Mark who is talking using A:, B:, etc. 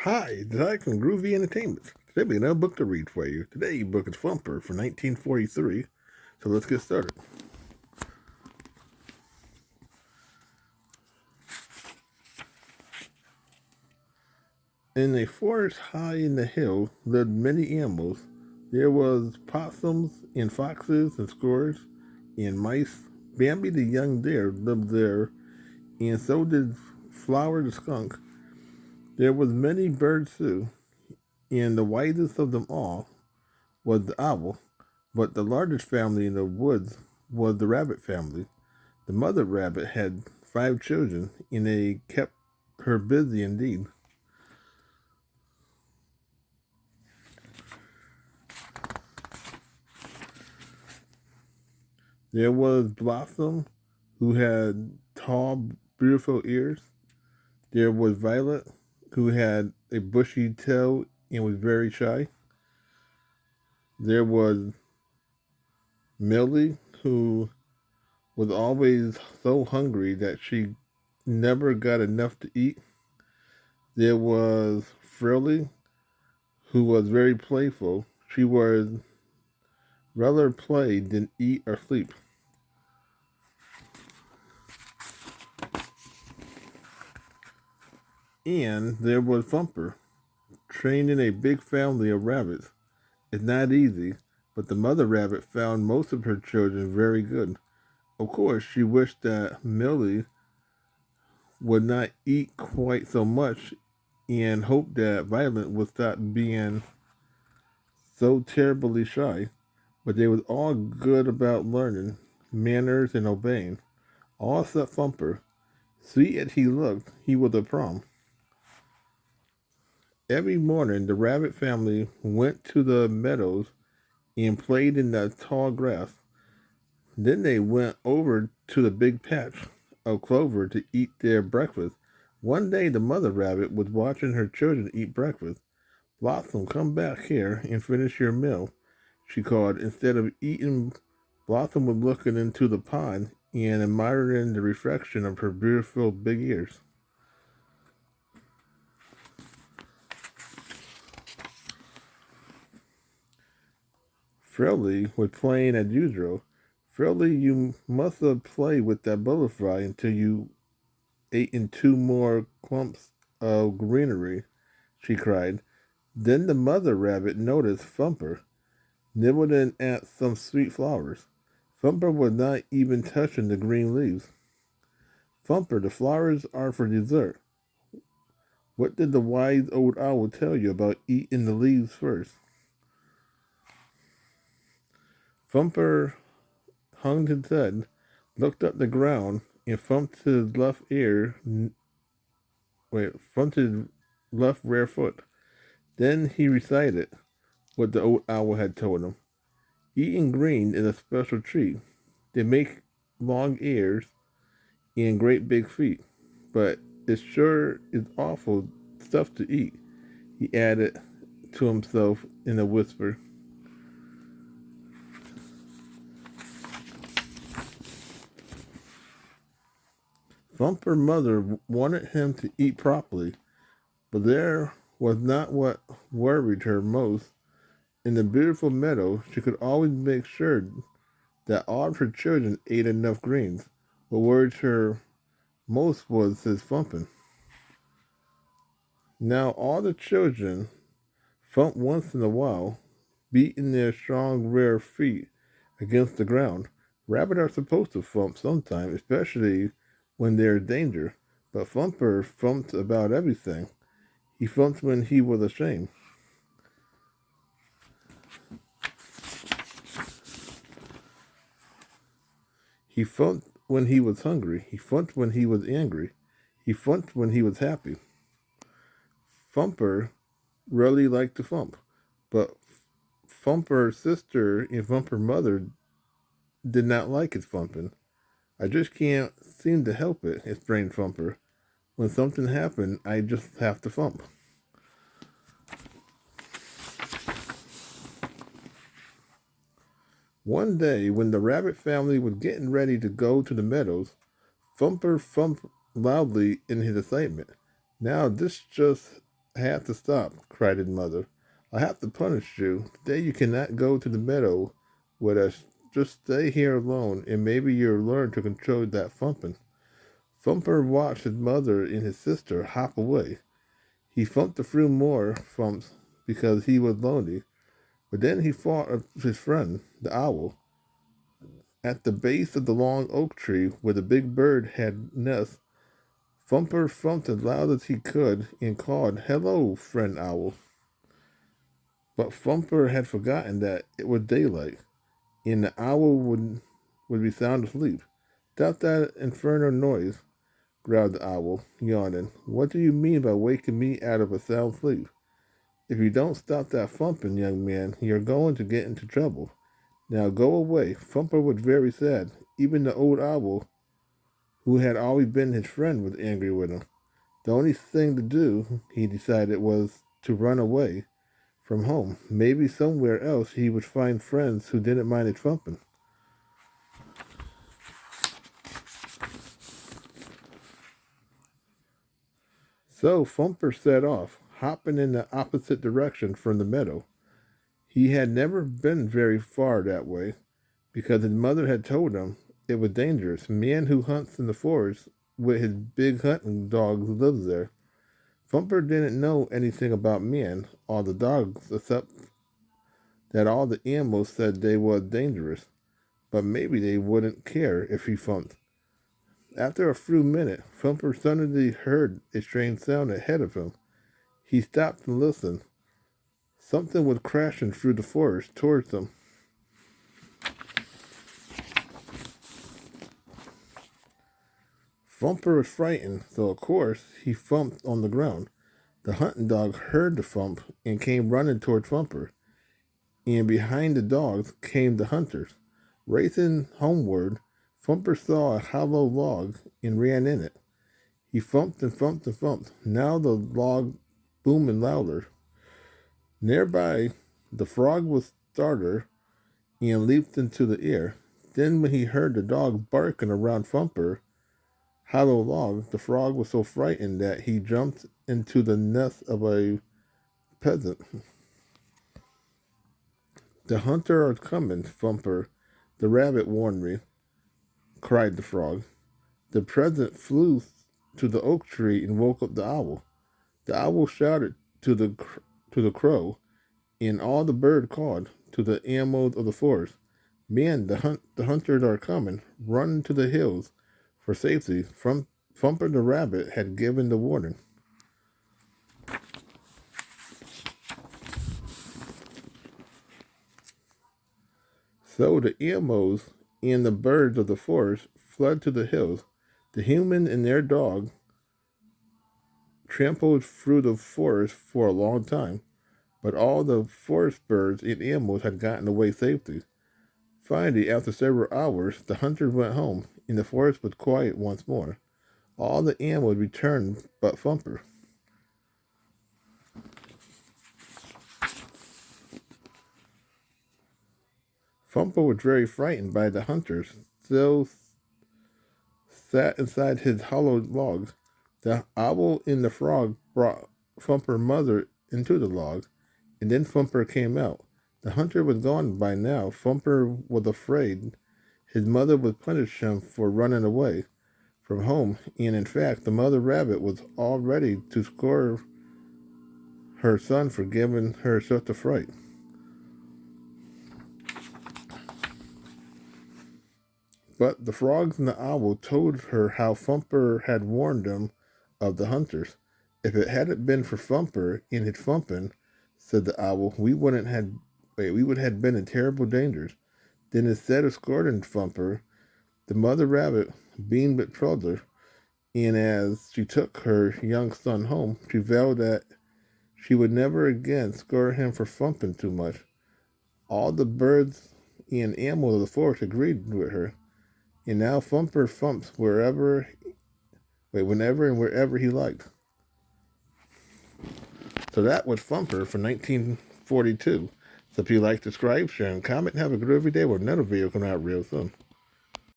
A: Hi, Zach from Groovy Entertainment. Today we have another book to read for you. Today's book is Thumper from 1943. So let's get started. In a forest high in the hill lived many animals. There was possums and foxes and squirrels and mice. Bambi the young deer lived there, and so did Flower the skunk. There was many birds too, and the wisest of them all was the owl. But the largest family in the woods was the rabbit family. The mother rabbit had 5 children, and they kept her busy indeed. There was Blossom, who had tall, beautiful ears. There was Violet, who had a bushy tail and was very shy. There was Millie, who was always so hungry that she never got enough to eat. There was Frilly, who was very playful. She would rather play than eat or sleep. And there was Thumper, trained in a big family of rabbits. It's not easy, but the mother rabbit found most of her children very good. Of course, she wished that Millie would not eat quite so much and hoped that Violet would stop being so terribly shy. But they was all good about learning, manners, and obeying. All except Thumper. Sweet as he looked, he was a prom. Every morning, the rabbit family went to the meadows and played in the tall grass. Then they went over to the big patch of clover to eat their breakfast. One day, the mother rabbit was watching her children eat breakfast. Blossom, come back here and finish your meal, she called. Instead of eating, Blossom was looking into the pond and admiring the reflection of her beautiful big ears. Frilly was playing as usual. Frilly, you must have played with that butterfly until you ate in 2 more clumps of greenery, she cried. Then the mother rabbit noticed Thumper nibbling at some sweet flowers. Thumper was not even touching the green leaves. Thumper, the flowers are for dessert. What did the wise old owl tell you about eating the leaves first? Thumper hung his head, looked up the ground, and thumped his left ear. Thumped his left rear foot. Then he recited what the old owl had told him. Eating green is a special treat. They make long ears and great big feet, but it sure is awful stuff to eat, he added to himself in a whisper. Thumper's mother wanted him to eat properly, but there was not what worried her most. In the beautiful meadow, she could always make sure that all of her children ate enough greens. What worried her most was his thumping. Now all the children thumped once in a while, beating their strong rear feet against the ground. Rabbits are supposed to thump sometimes, especially when there's danger. But Thumper thumped about everything. He thumped when he was ashamed. He thumped when he was hungry. He thumped when he was angry. He thumped when he was happy. Thumper really liked to thump, but Thumper's sister and Thumper's mother did not like his thumping. I just can't seem to help it, explained Thumper. When something happened, I just have to thump. One day, when the rabbit family was getting ready to go to the meadows, Thumper thumped loudly in his excitement. Now, this just have to stop," cried his mother. "I have to punish you. Today you cannot go to the meadow with us. Just stay here alone, and maybe you'll learn to control that thumping." Thumper watched his mother and his sister hop away. He thumped a few more thumps because he was lonely, but then he thought of his friend, the owl. At the base of the long oak tree where the big bird had nest, Thumper thumped as loud as he could and called, "Hello, friend owl." But Thumper had forgotten that it was daylight, and the owl would be sound asleep. "Stop that infernal noise," growled the owl, yawning. "What do you mean by waking me out of a sound sleep? If you don't stop that thumping, young man, you're going to get into trouble. Now go away." Thumper was very sad. Even the old owl, who had always been his friend, was angry with him. The only thing to do, he decided, was to run away from home. Maybe somewhere else he would find friends who didn't mind his thumping. So Thumper set off, hopping in the opposite direction from the meadow. He had never been very far that way, because his mother had told him it was dangerous. A man who hunts in the forest with his big hunting dogs lives there. Thumper didn't know anything about men or the dogs, except that all the animals said they were dangerous, but maybe they wouldn't care if he thumped. After a few minutes, Thumper suddenly heard a strange sound ahead of him. He stopped and listened. Something was crashing through the forest towards them. Thumper was frightened, so of course he thumped on the ground. The hunting dog heard the thump and came running toward Thumper, and behind the dogs came the hunters. Racing homeward, Thumper saw a hollow log and ran in it. He thumped and thumped and thumped. Now the log booming louder. Nearby, the frog was startled and leaped into the air. Then when he heard the dog barking around Thumper, hollow log, the frog was so frightened that he jumped into the nest of a peasant. "The hunter are coming, Thumper, the rabbit warned me," cried the frog. The peasant flew to the oak tree and woke up the owl. The owl shouted to the crow, and all the bird called to the animals of the forest. "Men, the hunters are coming. Run to the hills for safety." Thumper the rabbit had given the warning. So the animals and the birds of the forest fled to the hills. The human and their dog trampled through the forest for a long time, but all the forest birds and animals had gotten away safely. Finally, after several hours, the hunters went home, and the forest was quiet once more. All the animals returned but Thumper. Thumper was very frightened by the hunters, still sat inside his hollow log. The owl and the frog brought Thumper's mother into the log, and then Thumper came out. The hunter was gone by now. Thumper was afraid his mother would punish him for running away from home, and in fact, the mother rabbit was all ready to scold her son for giving her such a fright. But the frogs and the owl told her how Thumper had warned them of the hunters. "If it hadn't been for Thumper and his thumping," said the owl, we would have been in terrible dangers." Then instead of scolding Thumper, the mother rabbit beamed with pleasure, and as she took her young son home, she vowed that she would never again scold him for thumping too much. All the birds and animals of the forest agreed with her, and now Thumper thumps whenever and wherever he liked. So that was Thumper for 1942. So if you like, subscribe, share, and comment. Have a good every day with another video coming out real soon.